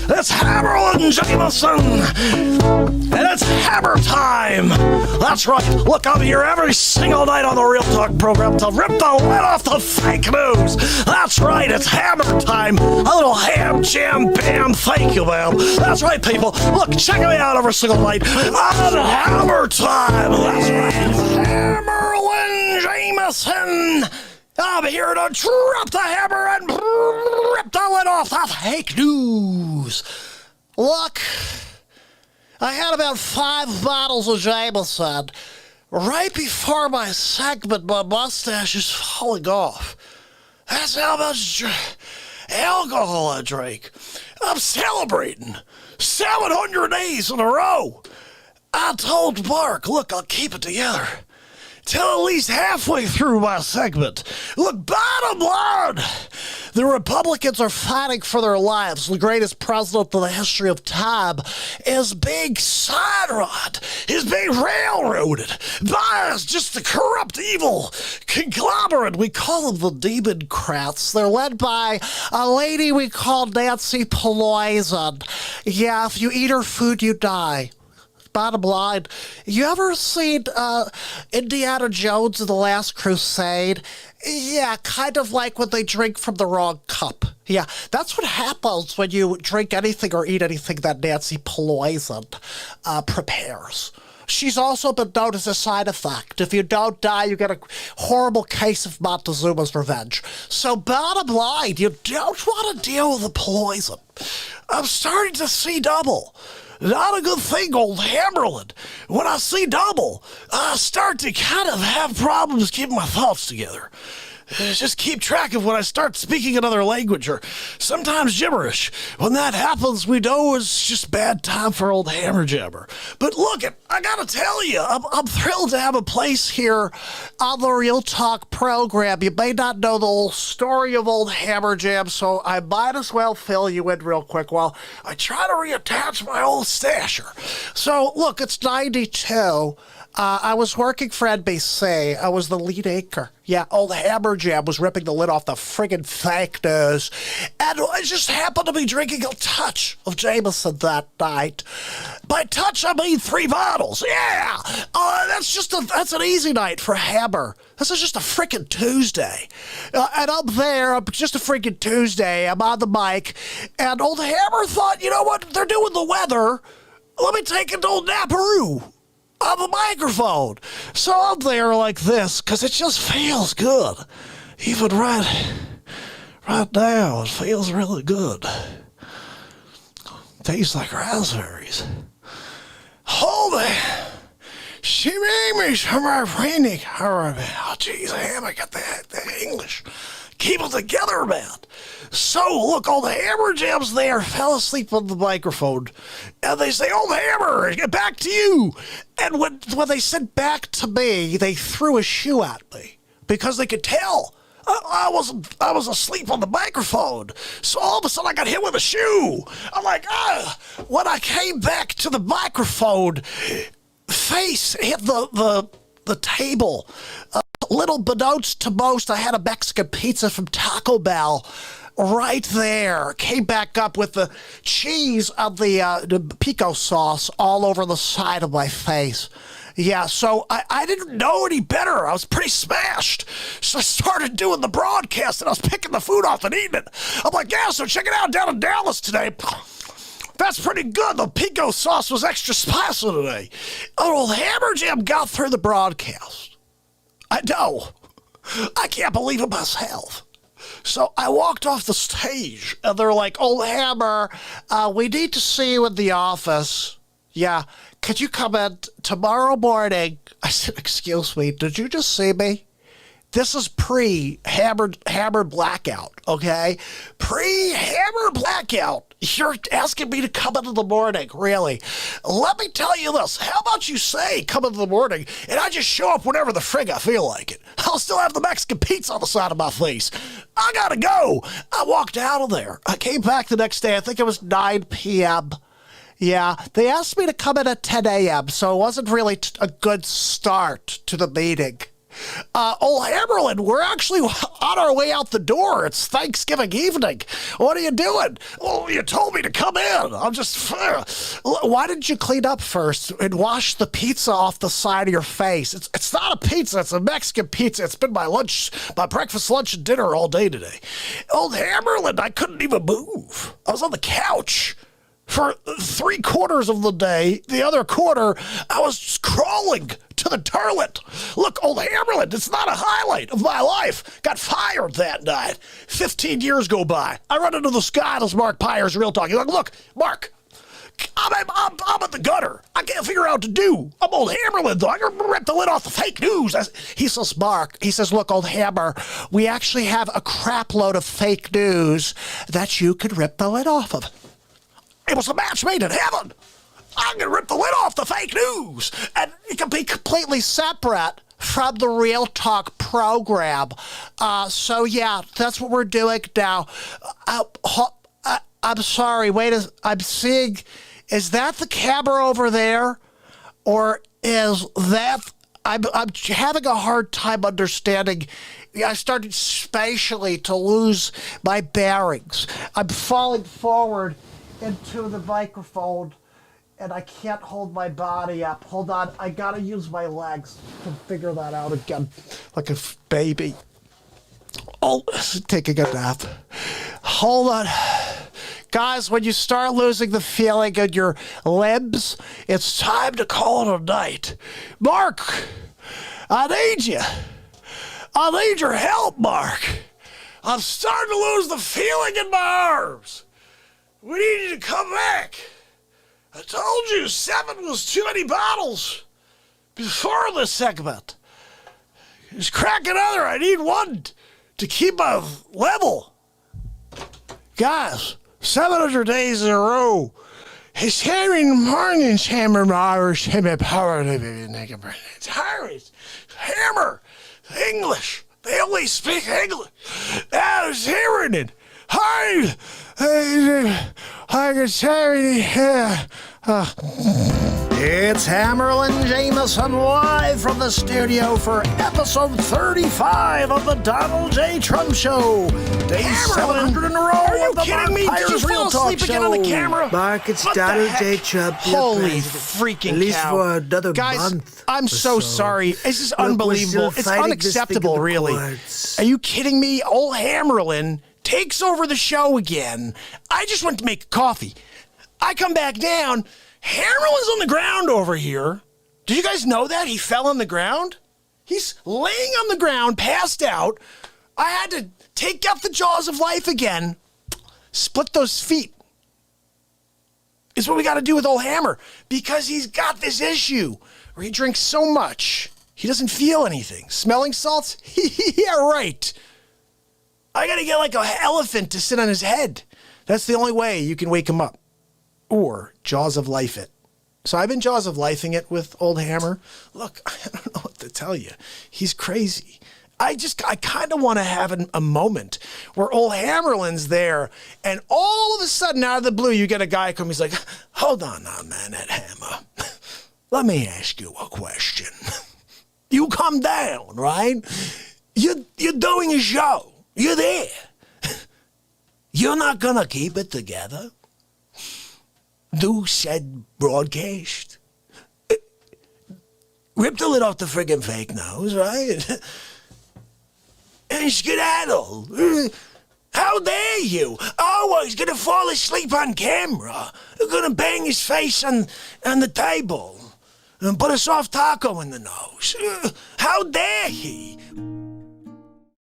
It's Hammerlin Jamison, and it's hammer time. That's right. Look, I'm here every single night on the Real Talk program to rip the lid off the fake news. That's right. It's hammer time. A little ham, jam, bam. Thank you, ma'am. That's right, people. Look, check me out every single night on hammer time. That's right. Hammerlin Jamison. I'm here to drop the hammer and rip the lid off the fake news. Look, I had about 5 bottles of Jamison. Right before my segment, my mustache is falling off. That's how much alcohol I drank. I'm celebrating 700 days in a row. I told Mark, look, I'll keep it together till at least halfway through my segment. Look, bottom line, the Republicans are fighting for their lives. The greatest president in the history of time is being sidelined. He's being railroaded by just the corrupt, evil conglomerate. We call them the Democrats. They're led by a lady we call Nancy Pelosi. Yeah, if you eat her food, you die. Bottom line, you ever seen Indiana Jones and the Last Crusade? Yeah, kind of like when they drink from the wrong cup. Yeah, that's what happens when you drink anything or eat anything that Nancy Pelosi prepares. She's also been known as a side effect. If you don't die, you get a horrible case of Montezuma's revenge. So bottom line, you don't want to deal with the poison. I'm starting to see double. Not a good thing, Ol Hammerlin. When I see double, I start to kind of have problems keeping my thoughts together. Just keep track of when I start speaking another language or sometimes gibberish. When that happens, we know it's just bad time for old Hammer Jabber. But look, I gotta tell you, I'm thrilled to have a place here on the Real Talk program. You may not know the whole story of old Hammer Jam, so I might as well fill you in real quick while I try to reattach my old stasher. So look, it's 92. I was working for NBC. I was the lead anchor. Yeah, old Hammer Jam was ripping the lid off the friggin' fake news. And I just happened to be drinking a touch of Jamison that night. By touch, I mean 3 bottles. Yeah! That's an easy night for Hammer. This is just a frickin' Tuesday. And I'm there, just a frickin' Tuesday. I'm on the mic. And old Hammer thought, you know what? They're doing the weather. Let me take it to old Naparoo on the microphone. So I'm there like this, because it just feels good. Even right now, it feels really good. Tastes like raspberries. Hold it. She made me some rainy. Oh, jeez, I haven't got the English. Keep it together, man. So, look, old Hammer Jam's there, fell asleep on the microphone. And they say, old Hammer, get back to you. And when they said back to me, they threw a shoe at me. Because they could tell I was asleep on the microphone. So all of a sudden I got hit with a shoe. I'm like, when I came back to the microphone, face hit the table. Little beknownst to most, I had a Mexican pizza from Taco Bell right there. Came back up with the cheese of the pico sauce all over the side of my face. Yeah, so I didn't know any better. I was pretty smashed. So I started doing the broadcast, and I was picking the food off and eating it. I'm like, yeah, so check it out down in Dallas today. That's pretty good. The pico sauce was extra spicy today. Old Hammer Jam got through the broadcast. I know. I can't believe it myself. So I walked off the stage, and they're like, old Hammer, we need to see you in the office. Yeah, could you come in tomorrow morning? I said, excuse me, did you just see me? This is pre-hammered blackout, okay? Pre-hammer blackout. You're asking me to come in the morning, really? Let me tell you this. How about you say come in the morning, and I just show up whenever the frig I feel like it. I'll still have the Mexican pizza on the side of my face. I gotta go. I walked out of there. I came back the next day. I think it was 9 p.m. Yeah, they asked me to come in at 10 a.m., so it wasn't really a good start to the meeting. Ol Hammerlin, we're actually on our way out the door. It's Thanksgiving evening. What are you doing? Well, you told me to come in. I'm just... Why didn't you clean up first and wash the pizza off the side of your face? It's not a pizza. It's a Mexican pizza. It's been my breakfast, lunch, and dinner all day today. Ol Hammerlin, I couldn't even move. I was on the couch for 3/4 of the day. The other quarter, I was just crawling to the toilet. Look, Ol Hammerlin, it's not a highlight of my life. Got fired that night. 15 years go by. I run into the sky. This Mark Pires Real Talk. He's like, look, Mark, I'm at the gutter. I can't figure out what to do. I'm Ol Hammerlin, though. I can rip the lid off the fake news. He says, Mark, look, Ol Hammer, we actually have a crap load of fake news that you could rip the lid off of. It was a match made in heaven. I'm going to rip the lid off the fake news. And it can be completely separate from the Real Talk program. So, yeah, that's what we're doing now. I'm sorry. I'm seeing... Is that the camera over there? Or is that... I'm having a hard time understanding. I started spatially to lose my bearings. I'm falling forward into the microphone, and I can't hold my body up. Hold on, I gotta use my legs to figure that out again, like a baby. Oh, taking a nap. Hold on. Guys, when you start losing the feeling in your limbs, it's time to call it a night. Mark, I need you. I need your help, Mark. I'm starting to lose the feeling in my arms. We need you to come back. I told you 7 was too many bottles before this segment. Just crack another. I need one to keep my level. Guys, 700 days in a row. It's having mornings, hammer, Irish, hammer, power, Pires, hammer, English. They only speak English. I was hearing it. Hi, I can say It's Hammerlin Jamison live from the studio for episode 35 of the Donald J. Trump Show. Day 700 in a row. Are you kidding me? Did you fall asleep again on the camera? Mark, it's Donald J. Trump. Holy freaking At least cow. for another Guys, month. I'm so sorry. This is unbelievable. It's unacceptable, really. Are you kidding me? Ol Hammerlin takes over the show again. I just went to make coffee. I come back down. Hammerlin's on the ground over here. Did you guys know that? He fell on the ground? He's laying on the ground, passed out. I had to take out the jaws of life again. Split those feet. Is what we got to do with Ol Hammer. Because he's got this issue where he drinks so much, he doesn't feel anything. Smelling salts? Yeah, right. I got to get like an elephant to sit on his head. That's the only way you can wake him up. Or Jaws of Life it. So I've been Jaws of Lifing it with Ol Hammer. Look, I don't know what to tell you. He's crazy. I kind of want to have a moment where Ol Hammerlin's there, and all of a sudden, out of the blue, you get a guy come. He's like, "Hold on now, man, that hammer. Let me ask you a question. You come down, right? You're doing a show. You're there. You're not gonna keep it together. Do said broadcast. Rip the lid off the friggin' fake nose, right? And skedaddle. How dare you? Oh, he's gonna fall asleep on camera. He's gonna bang his face on the table and put a soft taco in the nose. How dare he?